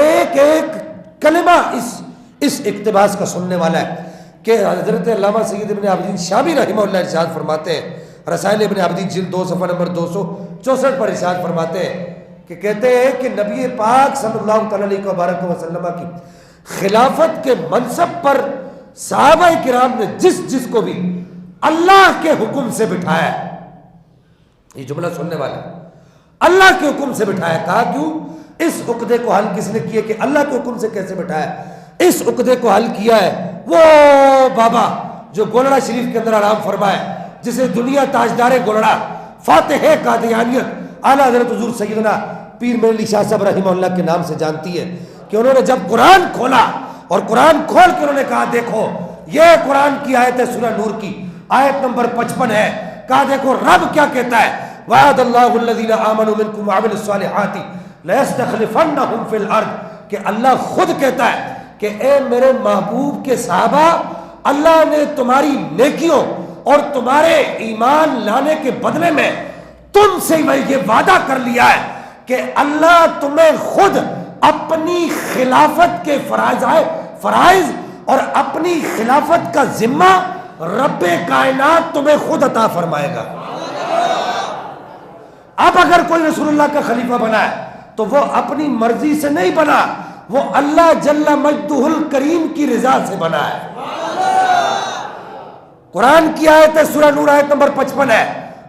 ایک ایک کلمہ اس اقتباس کا سننے والا ہے کہ حضرت علامہ سید ابن عابدین شامی رحمہ اللہ ارشاد فرماتے ہیں، رسائل ابن عابدین جلد 2 صفحہ نمبر 264 پر ارشاد فرماتے ہیں کہ کہتے ہیں کہ نبی پاک صلی اللہ تعالی علیہ وبارک وسلم کی خلافت کے منصب پر صحابہ کرام نے جس کو بھی اللہ کے حکم سے بٹھایا ہے، یہ جملہ سننے والا ہے، اللہ کے حکم سے بٹھایا. کہا کیوں؟ اس عقدے کو حل کس نے کیا کہ اللہ کے حکم سے کیسے بٹھایا؟ اس عقدے کو حل کیا ہے وہ بابا جو گولڑا شریف کے اندر آرام فرمائے، جسے دنیا تاجدار گولڑا، فاتح قادیانیت، اعلیٰ حضرت حضور سیدنا پیر میرعلی علی شاہ صاحب رحمہ اللہ کے نام سے جانتی ہے، کہ انہوں نے جب قرآن کھولا اور قرآن کھول کے انہوں نے کہا دیکھو یہ قرآن کی آیت ہے، سورہ نور کی آیت نمبر 55 ہے. کہا دیکھو رب کیا کہتا ہے، وعد اللہ الذین آمنوا منکم وعملوا الصالحات لیستخلفنہم فی الارض، کہ اللہ خود کہتا ہے کہ اے میرے محبوب کے صحابہ، اللہ نے تمہاری نیکیوں اور تمہارے ایمان لانے کے بدلے میں تم سے یہ وعدہ کر لیا ہے کہ اللہ تمہیں خود اپنی خلافت کے فرائض اور اپنی خلافت کا ذمہ رب کائنات تمہیں خود عطا فرمائے گا. اب اگر کوئی رسول اللہ کا خلیفہ بنا ہے تو وہ اپنی مرضی سے نہیں بنا، وہ اللہ جل مجدہ الکریم کی رضا سے بنا ہے. قرآن کی آیت ہے، سورہ نور آیت نمبر 55 ہے،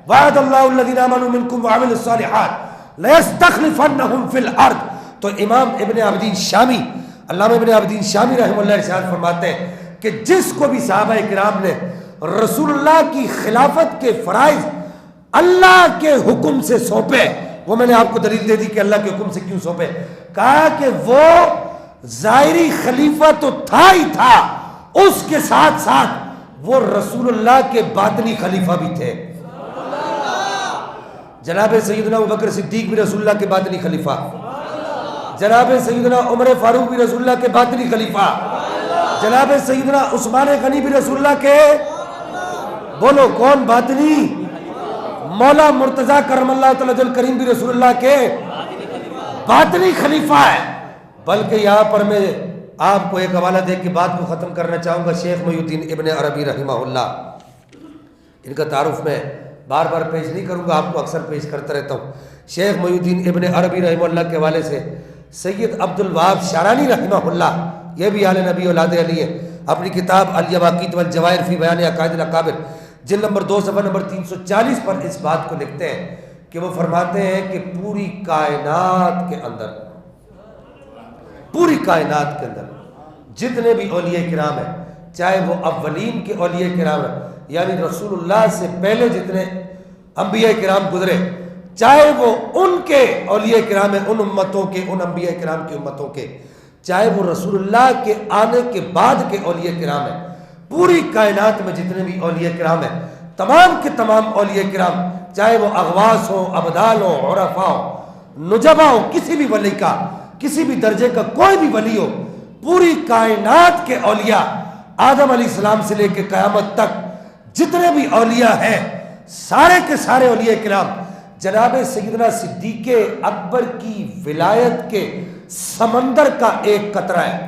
وعد اللہ الذین آمنوا منکم وعملوا الصالحات لیستخلفنہم فی الارض. تو امام ابن عابدین شامی، علامہ ابن عابدین شامی رحمہ اللہ ارشاد فرماتے ہیں کہ جس کو بھی صحابہ کرام نے رسول اللہ کی خلافت کے فرائض اللہ کے حکم سے سونپے، وہ میں نے آپ کو دلیل دے دی کہ اللہ کے حکم سے کیوں سونپے. کہا کہ وہ ظاہری خلیفہ تو تھا ہی تھا، اس کے ساتھ ساتھ وہ رسول اللہ کے باطنی خلیفہ بھی تھے. جناب سیدنا ابوبکر صدیق بھی رسول اللہ کے باطنی خلیفہ، جناب سیدنا عمر فاروق بھی رسول اللہ کے باطنی خلیفہ، جناب سیدنا عثمان غنی بھی رسول اللہ کے، بولو کون باطنی؟ مولا مرتضیٰ کرم اللہ تعالی الکریم بھی رسول اللہ کے باطنی خلیفہ ہے. بلکہ یہاں پر میں آپ کو ایک حوالہ دے کے بات کو ختم کرنا چاہوں گا. شیخ محی الدین ابن عربی رحمہ اللہ، ان کا تعارف میں بار بار پیش نہیں کروں گا، آپ کو اکثر پیش کرتا رہتا ہوں. شیخ محی الدین ابن عربی رحمہ اللہ کے حوالے سے سید عبد الوہاب شعرانی رحمہ اللہ، یہ بھی آل نبی اولاد علی ہے، اپنی کتاب الیواقیت والجواہر فی بیان عقائد الاکابر جلد نمبر 2 صفحہ نمبر 340 پر اس بات کو لکھتے ہیں کہ وہ فرماتے ہیں کہ پوری کائنات کے اندر جتنے بھی اولیاء کرام ہیں، چاہے وہ اولین کے اولیاء کرام ہیں، یعنی رسول اللہ سے پہلے جتنے انبیاء کرام گزرے، چاہے وہ ان کے اولیاء کرام ہیں، ان امتوں کے، ان انبیاء کرام کی امتوں کے، چاہے وہ رسول اللہ کے آنے کے بعد کے اولیاء کرام ہیں، پوری کائنات میں جتنے بھی اولیاء کرام ہیں، تمام کے تمام اولیاء کرام، چاہے وہ اغواث ہوں، ابدال ہوں، عرفاء ہوں، نجبا ہوں، کسی بھی ولی کا، کسی بھی درجے کا کوئی بھی ولی ہو، پوری کائنات کے اولیاء آدم علیہ السلام سے لے کے قیامت تک جتنے بھی اولیاء ہیں، سارے کے سارے اولیاء کرام جناب سیدنا صدیق اکبر کی ولایت کے سمندر کا ایک قطرہ ہے.